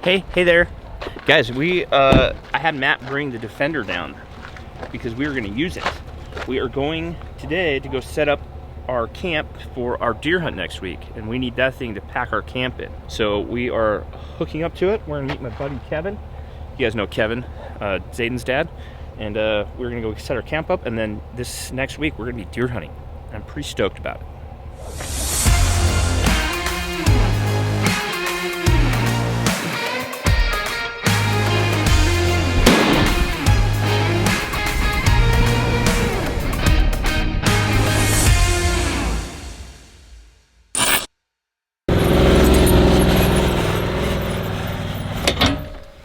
Hey there. Guys, I had Matt bring the Defender down because we were gonna use it. We are going today to go set up our camp for our deer hunt next week, and we need that thing to pack our camp in. So we are hooking up to it. We're gonna meet my buddy Kevin. You guys know Kevin, Zayden's dad. And we're gonna go set our camp up, and then this next week we're gonna be deer hunting. I'm pretty stoked about it.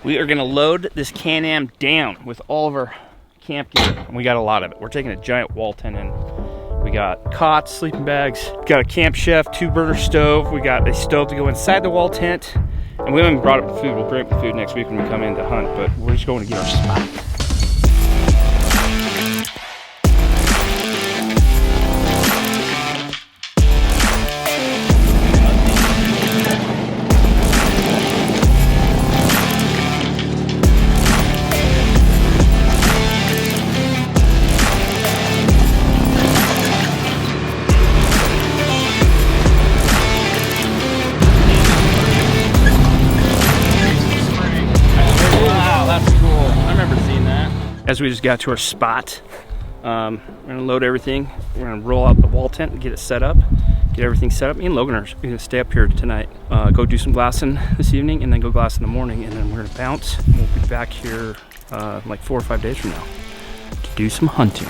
We are gonna load this Can-Am down with all of our camp gear. And we got a lot of it. We're taking a giant wall tent in. We got cots, sleeping bags, got a camp chef, 2-burner stove. We got a stove to go inside the wall tent. And we haven't brought up the food. We'll bring up the food next week when we come in to hunt, but we're just going to get our spot. As we just got to our spot, we're gonna load everything. We're gonna roll out the wall tent and get it set up, get everything set up. Me and Logan are gonna stay up here tonight, go do some glassing this evening, and then go glass in the morning, and then we're gonna bounce. And we'll be back here like 4 or 5 days from now to do some hunting.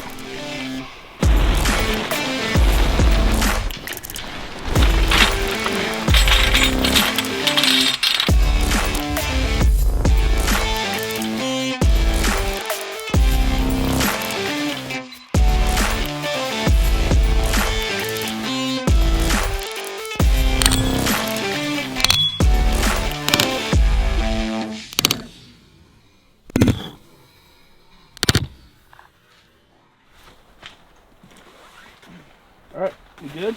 All right, you good?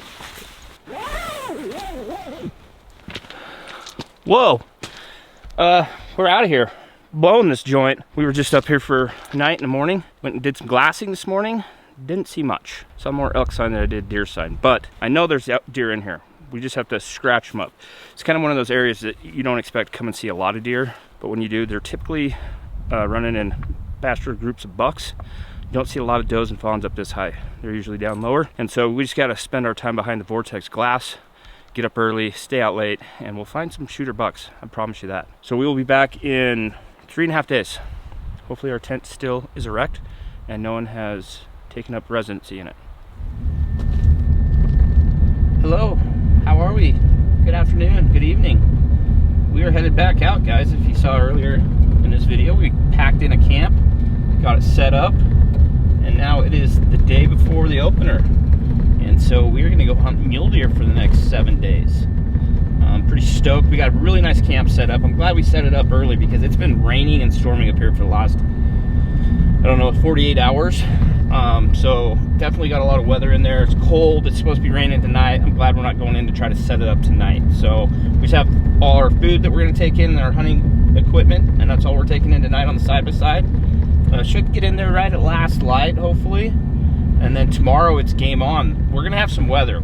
Whoa, we're out of here. Blowing this joint. We were just up here for a night in the morning. Went and did some glassing this morning. Didn't see much. Saw more elk sign than I did deer sign, but I know there's deer in here. We just have to scratch them up. It's kind of one of those areas that you don't expect to come and see a lot of deer, but when you do, they're typically running in pasture groups of bucks. You don't see a lot of does and fawns up this high. They're usually down lower. And so we just got to spend our time behind the vortex glass, get up early, stay out late, and we'll find some shooter bucks. I promise you that. So we will be back in 3.5 days. Hopefully our tent still is erect and no one has taken up residency in it. Hello, how are we? Good afternoon, good evening. We are headed back out, guys. If you saw earlier in this video, we packed in a camp, got it set up, and now it is the day before the opener. And so we're gonna go hunt mule deer for the next 7 days. I'm pretty stoked. We got a really nice camp set up. I'm glad we set it up early because it's been raining and storming up here for the last, I don't know, 48 hours. So definitely got a lot of weather in there. It's cold, it's supposed to be raining tonight. I'm glad we're not going in to try to set it up tonight. So we just have all our food that we're gonna take in, our hunting equipment, and that's all we're taking in tonight on the side-by-side. Should get in there right at last light, hopefully. And then tomorrow it's game on. We're gonna have some weather.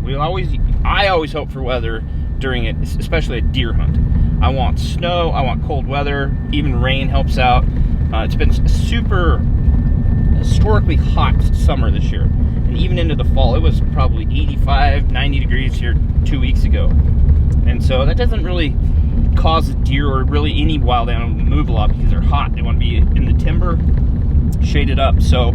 I always hope for weather during it, especially a deer hunt. I want snow, I want cold weather, even rain helps out. It's been a super historically hot summer this year. And even into the fall, it was probably 85, 90 degrees here 2 weeks ago. And so that doesn't really cause a deer or really any wild animal to move a lot because they're hot. They want to be in the timber, shaded up. So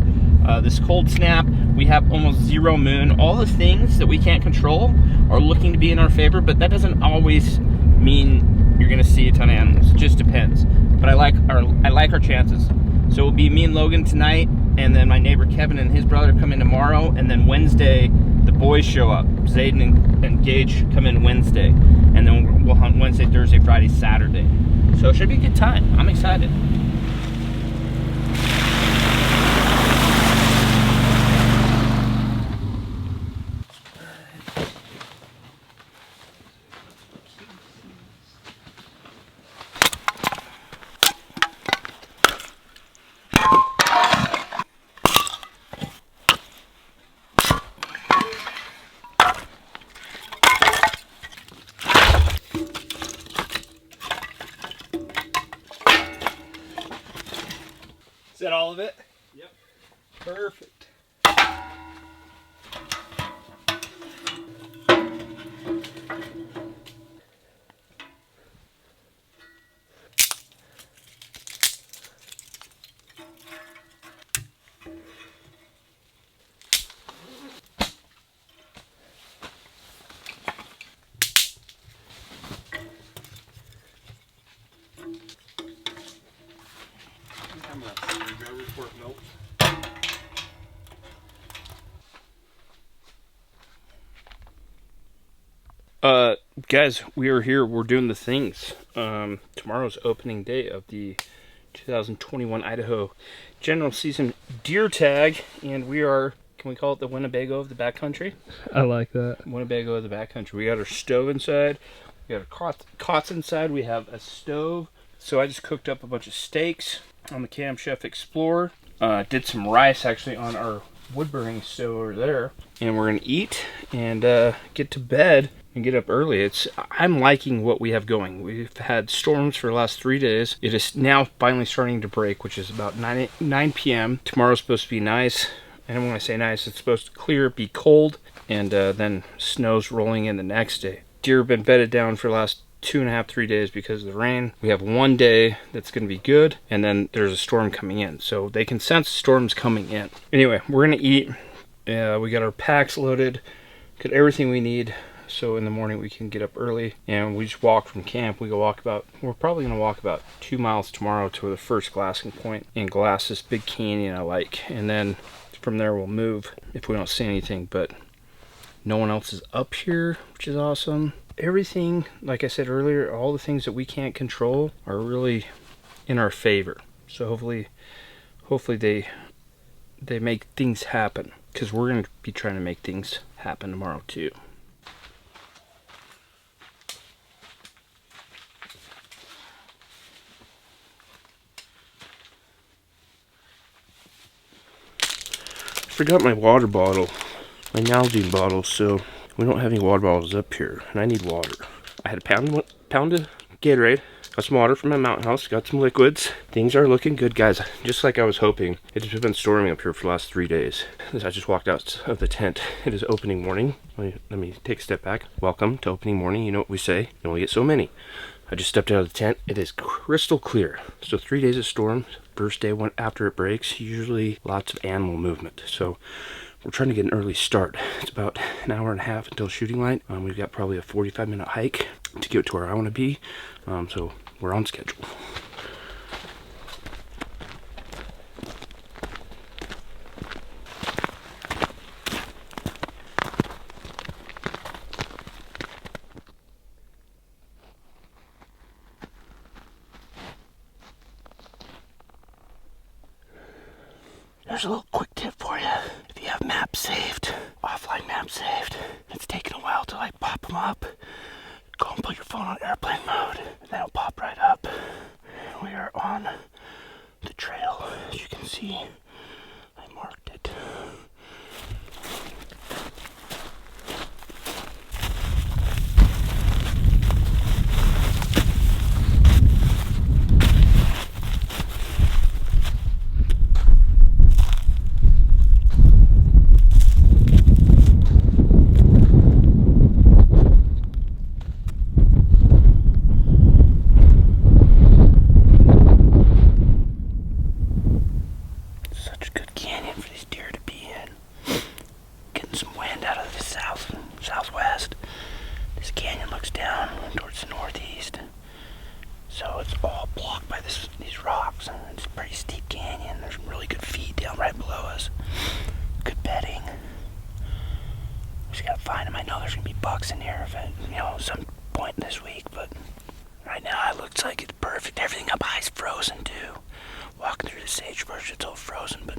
this cold snap, we have almost zero moon. All the things that we can't control are looking to be in our favor, but that doesn't always mean you're gonna see a ton of animals. It just depends. But I like our chances. So it'll be me and Logan tonight, and then my neighbor Kevin and his brother come in tomorrow, and then Wednesday the boys show up. Zayden and Gage come in Wednesday, and then we'll hunt Wednesday, Thursday, Friday, Saturday. So it should be a good time. I'm excited. that all of it? Yep. Perfect. Guys, we are here. We're doing the things. Tomorrow's opening day of the 2021 Idaho General Season Deer Tag, and we are, can we call it the Winnebago of the backcountry? I like that. Winnebago of the backcountry. We got our stove inside. We got our cots inside. We have a stove. So I just cooked up a bunch of steaks on the Cam Chef Explorer. Did some rice actually on our wood burning stove over there. And we're gonna eat and get to bed and get up early. I'm liking what we have going. We've had storms for the last 3 days. It is now finally starting to break, which is about 9 p.m. Tomorrow's supposed to be nice. And when I say nice, it's supposed to clear, be cold, and then snow's rolling in the next day. Deer have been bedded down for the last 2.5, 3 days because of the rain. We have one day that's going to be good, and then there's a storm coming in. So they can sense storms coming in. Anyway, we're going to eat. We got our packs loaded, got everything we need. So in the morning we can get up early and we just walk from camp. We're probably going to walk about 2 miles tomorrow to the first glassing point and glass this big canyon I like. And then from there we'll move if we don't see anything, but no one else is up here, which is awesome. Everything, like I said earlier, all the things that we can't control are really in our favor. So hopefully they make things happen, because we're going to be trying to make things happen tomorrow too. Forgot my water bottle, my Nalgene bottle, so we don't have any water bottles up here, and I need water. I had a pound of Gatorade, got some water from my mountain house, got some liquids. Things are looking good, guys, just like I was hoping. It's been storming up here for the last 3 days. As I just walked out of the tent, it is opening morning. Let me take a step back. Welcome to opening morning. You know what we say, you only get so many. I just stepped out of the tent. It is crystal clear. So 3 days of storm. First day after it breaks, usually lots of animal movement. So we're trying to get an early start. It's about an hour and a half until shooting light. We've got probably a 45-minute hike to get to where I want to be. So we're on schedule. There's a little quick tip for you. If you have maps saved, offline maps saved, it's taking a while to like pop them up. Go and put your phone on airplane mode, and then it'll pop right up. We are on the trail. As you can see, I marked it. In here if some point this week, but right now it looks like it's perfect. Everything up high is frozen too. Walking through the sagebrush, it's all frozen, but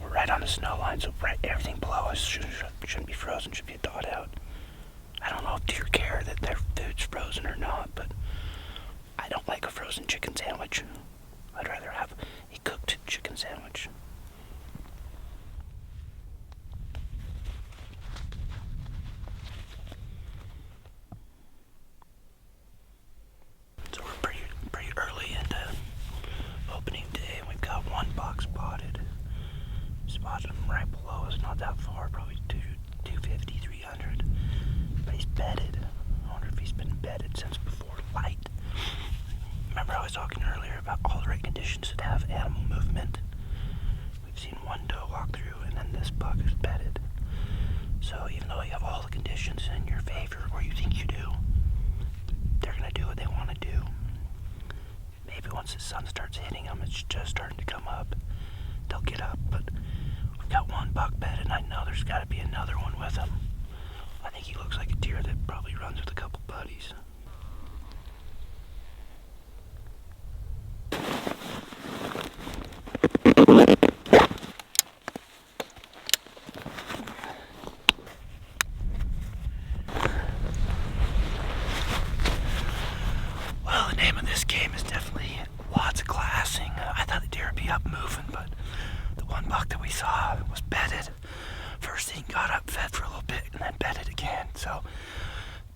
we're right on the snow line, so everything below us shouldn't be frozen, should be thawed out. I don't know if deer care that their food's frozen or not, but I don't like a frozen chicken sandwich. I'd rather have a cooked chicken sandwich. Early into opening day, we've got one box bought. bedded. I wonder if he's been bedded since before Lite. Remember I was talking earlier about all the right conditions to have animal movement? We've seen one doe walk through, and then this buck is bedded. So even though you have all the conditions in your favor, or you think you do, they're gonna do what they want to do. Maybe once the sun starts hitting them, it's just starting to come up, they'll get up. But we've got one buck bedded, and I know there's got to be another one with him. I think he looks like a deer that probably runs with a couple buddies. Well, the name of this game is definitely lots of glassing. I thought the deer would be up moving, but the one buck that we saw was bedded. First thing got up, fed for a little bit, and then bedded again. So,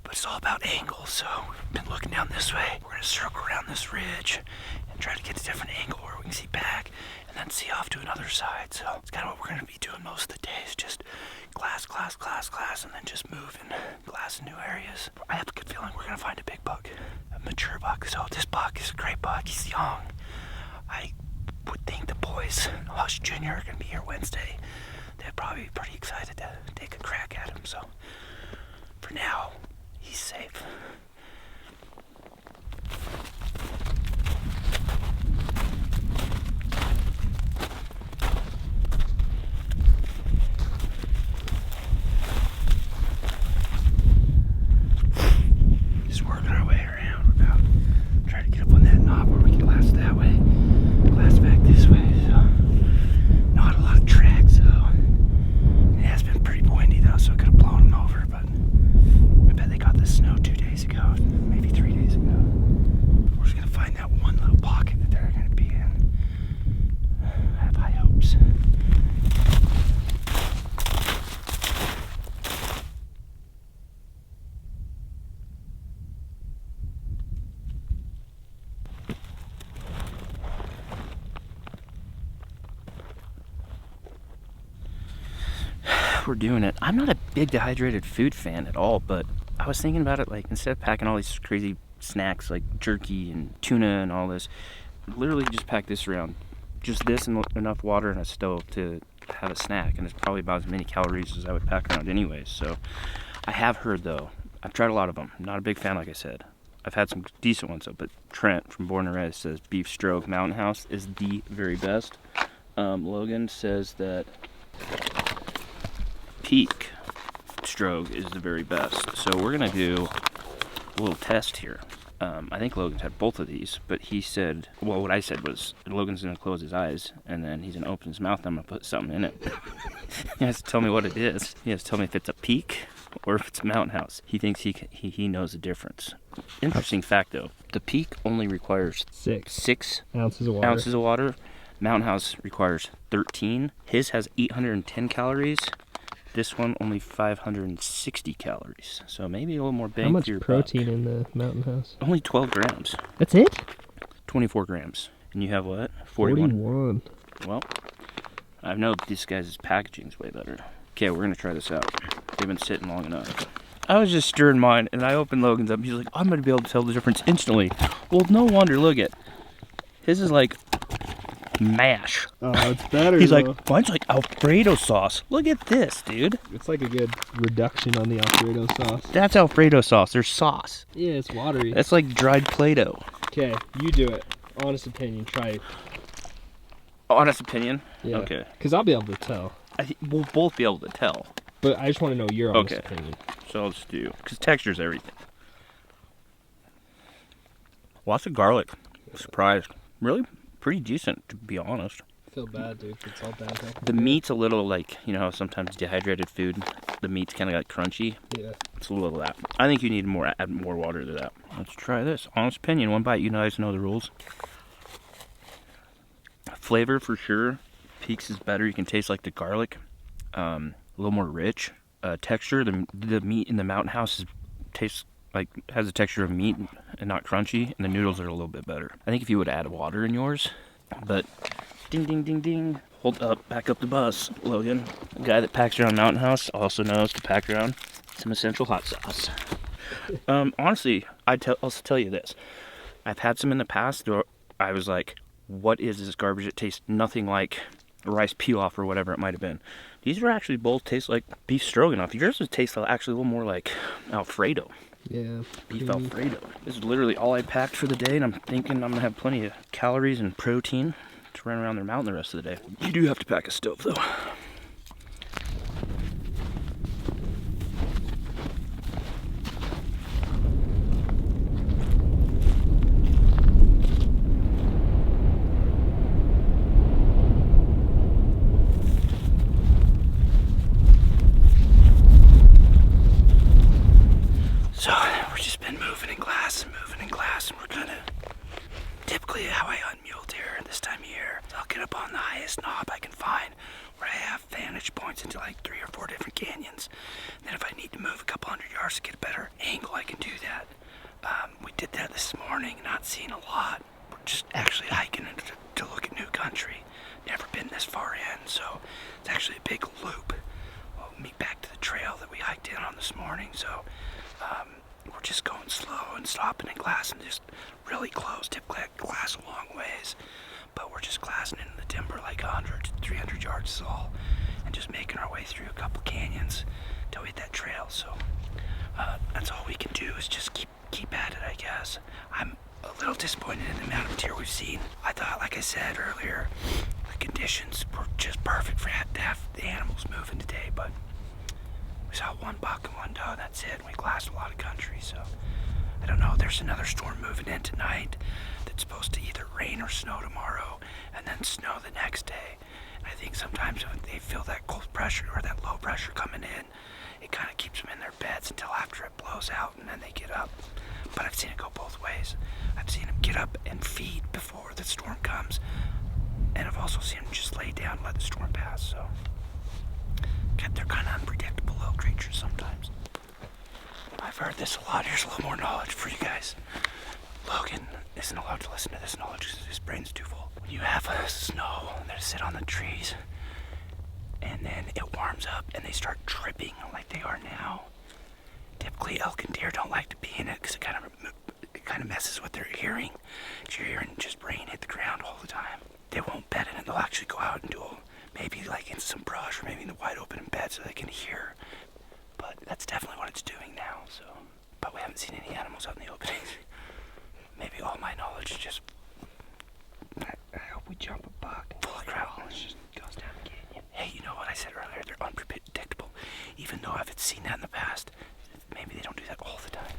but it's all about angles. So we've been looking down this way. We're gonna circle around this ridge and try to get a different angle where we can see back and then see off to another side. So it's kind of what we're gonna be doing most of the days. Just glass, glass, glass, glass, and then just move and glass in new areas. I have a good feeling we're gonna find a big buck, a mature buck. So this buck is a great buck. He's young. I would think the boys, Hush Jr., are gonna be here Wednesday. They'd probably be pretty excited to take a crack at him. So for now, he's safe. Just working our way around. We're about trying to get up on that knob where we can glass that way, glass back this way. So not a lot of track, so it has been pretty windy though, so it could have blown them over, but I bet they got the snow 2 days ago, maybe 3 days ago. We're just gonna find that one little pocket that they're gonna be in. I have high hopes. We're doing it. I'm not a big dehydrated food fan at all, but I was thinking about it, like instead of packing all these crazy snacks like jerky and tuna and all this, literally just pack this around. Just this and enough water and a stove to have a snack, and it's probably about as many calories as I would pack around anyways. So I have heard though, I've tried a lot of them. I'm not a big fan, like I said. I've had some decent ones though, but Trent from Born and Raised says Beef Stroke Mountain House is the very best. Logan says that Peak Stroke is the very best. So we're gonna do a little test here. I think Logan's had both of these, but he said, well, what I said was Logan's gonna close his eyes and then he's gonna open his mouth and I'm gonna put something in it. He has to tell me what it is. He has to tell me if it's a Peak or if it's a Mountain House. He thinks he knows the difference. Interesting fact though, the Peak only requires 6 ounces of water. Mountain House requires 13. His has 810 calories. This one only 560 calories. So maybe a little more bang for your buck. How much protein in the Mountain House? Only 12 grams. That's it? 24 grams. And you have what? 41. 41. Well, I know this guy's packaging is way better. Okay, we're gonna try this out. They've been sitting long enough. I was just stirring mine, and I opened Logan's up. He's like, I'm gonna be able to tell the difference instantly. Well, no wonder. Look at his is like mash. Oh, it's better. He's though. like, mine's like Alfredo sauce. Look at this, dude. It's like a good reduction on the Alfredo sauce. That's Alfredo sauce. There's sauce. Yeah, it's watery. That's like dried Play-Doh. Okay, you do it. Honest opinion, try it. Honest opinion? Yeah. Okay. Because I'll be able to tell. We'll both be able to tell. But I just want to know your honest opinion. So I'll just do, because texture's everything. Lots of garlic. Surprised. Really pretty decent, to be honest. I feel bad, dude. It's all downhill. The meat's a little like, you know how sometimes dehydrated food, the meat's kind of like crunchy? Yeah. It's a little of that. I think you need add more water to that. Let's try this. Honest opinion, one bite. You guys know the rules. Flavor for sure. Peaks is better. You can taste like the garlic. A little more rich. Texture, the meat in the Mountain House has the texture of meat and not crunchy, and the noodles are a little bit better. I think if you would add water in yours, but ding ding ding ding. Hold up, back up the bus, Logan. The guy that packs around Mountain House also knows to pack around some essential hot sauce. Honestly, also tell you this. I've had some in the past where I was like, what is this garbage? It tastes nothing like rice pilaf or whatever it might have been. These are actually both taste like beef stroganoff. Yours would taste actually a little more like Alfredo. Yeah. Beef Alfredo. This is literally all I packed for the day, and I'm thinking I'm going to have plenty of calories and protein to run around their mountain the rest of the day. You do have to pack a stove, though. So, we've just been moving in glass, and we're kind of, typically how I hunt mule deer this time of year, I'll get up on the highest knob I can find, where I have vantage points into like 3 or 4 different canyons. And then if I need to move a couple hundred yards to get a better angle, I can do that. We did that this morning, not seeing a lot. We're just actually hiking to look at new country. Never been this far in, so it's actually a big loop. We'll meet back to the trail that we hiked in on this morning, so we're just going slow and stopping in glass and just really close. Typically I glass a long ways, but we're just glassing into the timber like 100 to 300 yards is all, and just making our way through a couple canyons till we hit that trail. So that's all we can do is just keep at it, I guess. I'm a little disappointed in the amount of deer we've seen. I thought, like I said earlier, the conditions were just perfect for to have the animals moving today, but we saw 1 buck and 1 doe, that's it. We glassed a lot of country, so I don't know. There's another storm moving in tonight that's supposed to either rain or snow tomorrow, and then snow the next day. And I think sometimes when they feel that cold pressure or that low pressure coming in, it kind of keeps them in their beds until after it blows out, and then they get up. But I've seen it go both ways. I've seen them get up and feed before the storm comes, and I've also seen them just lay down and let the storm pass. So they're kind of unpredictable little creatures sometimes. I've heard this a lot. Here's a little more knowledge for you guys. Logan isn't allowed to listen to this knowledge because his brain's too full. When you have snow that sit on the trees, and then it warms up and they start dripping like they are now, typically elk and deer don't like to be in it because it kind of messes with their hearing. Because you're hearing just rain hit the ground all the time. They won't bed in it. They'll actually go out and do maybe like in some brush or maybe in the wide open in bed so they can hear. But that's definitely what it's doing now. So, but we haven't seen any animals out in the open. Maybe all my knowledge is just. I hope we jump a buck. Full of crap. It just goes down the canyon. Hey, you know what I said earlier? They're unpredictable. Even though I've seen that in the past, maybe they don't do that all the time.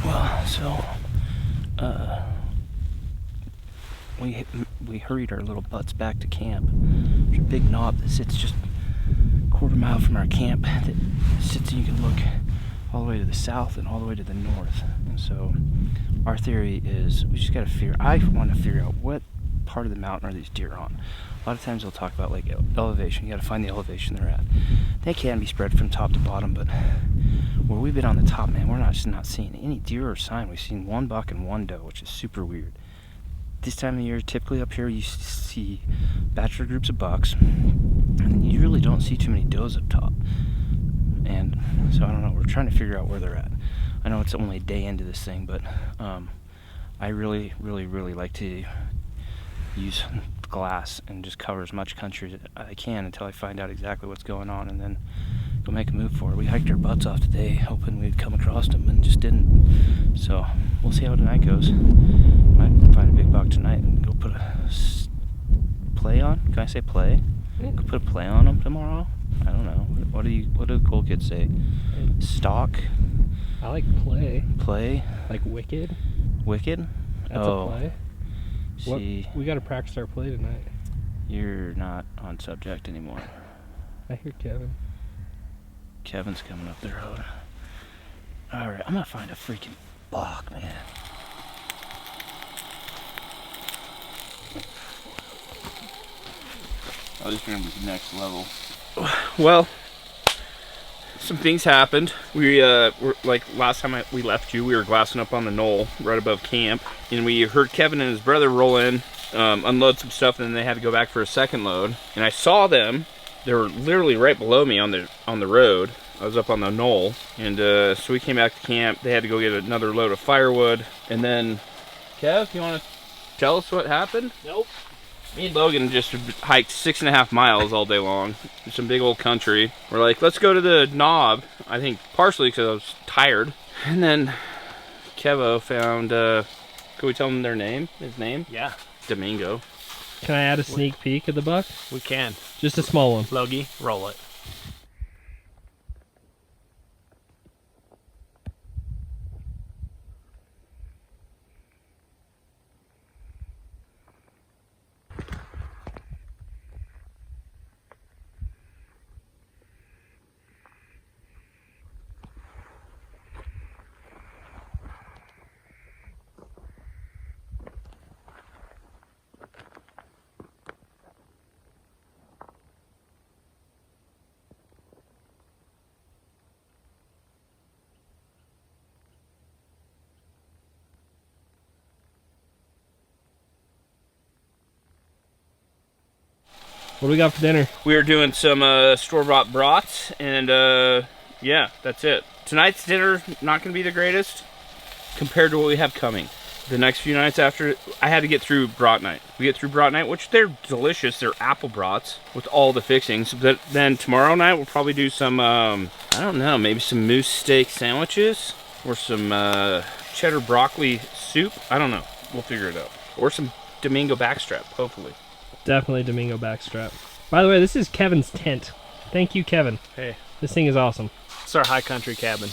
Well, so we hurried our little butts back to camp. There's a big knob that sits just a quarter mile from our camp that sits and you can look all the way to the south and all the way to the north. And so our theory is we just got to I want to figure out what part of the mountain are these deer on. A lot of times they'll talk about like elevation. You got to find the elevation they're at. They can be spread from top to bottom, but where we've been on the top, man, we're not seeing any deer or sign. We've seen 1 buck and 1 doe, which is super weird. This time of year, typically up here, you see bachelor groups of bucks, and you really don't see too many does up top. And so I don't know. We're trying to figure out where they're at. I know it's only a day into this thing, but I really like to use glass and just cover as much country as I can until I find out exactly what's going on, and then go make a move for it. We hiked our butts off today, hoping we'd come across them, and just didn't. So we'll see how tonight goes. Might find a big buck tonight and go put a play on. Can I say play? Yeah. Go put a play on them tomorrow. I don't know. What do the cool kids say? Stalk. I like play. Play. Like wicked. Wicked. That's a play. See, we got to practice our play tonight. You're not on subject anymore. I hear Kevin. Kevin's coming up the road. Alright, I'm gonna find a freaking buck, man. Oh, this is gonna be the next level. Well, some things happened. We were like last time we left you, we were glassing up on the knoll right above camp, and we heard Kevin and his brother roll in unload some stuff, and then they had to go back for a second load. And I saw them. They were literally right below me on the road. I was up on the knoll, and so we came back to camp. They had to go get another load of firewood, and then Kev, you want to tell us what happened? Nope. Me and Logan just hiked 6.5 miles all day long. Some big old country. We're like, let's go to the knob. I think partially because I was tired. And then Kevo found, could we tell him their name? His name? Yeah. Domingo. Can I add a sneak peek of the buck? We can. Just a small one. Logie, roll it. What do we got for dinner? We are doing some store-bought brats, and yeah, that's it. Tonight's dinner not going to be the greatest compared to what we have coming. The next few nights after, I had to get through brat night. We get through brat night, which they're delicious. They're apple brats with all the fixings. But then tomorrow night we'll probably do some, I don't know, maybe some moose steak sandwiches or some cheddar broccoli soup. I don't know. We'll figure it out. Or some Domingo backstrap, hopefully. Definitely Domingo backstrap. By the way, this is Kevin's tent. Thank you, Kevin. Hey, This thing is awesome. it's our high country cabin.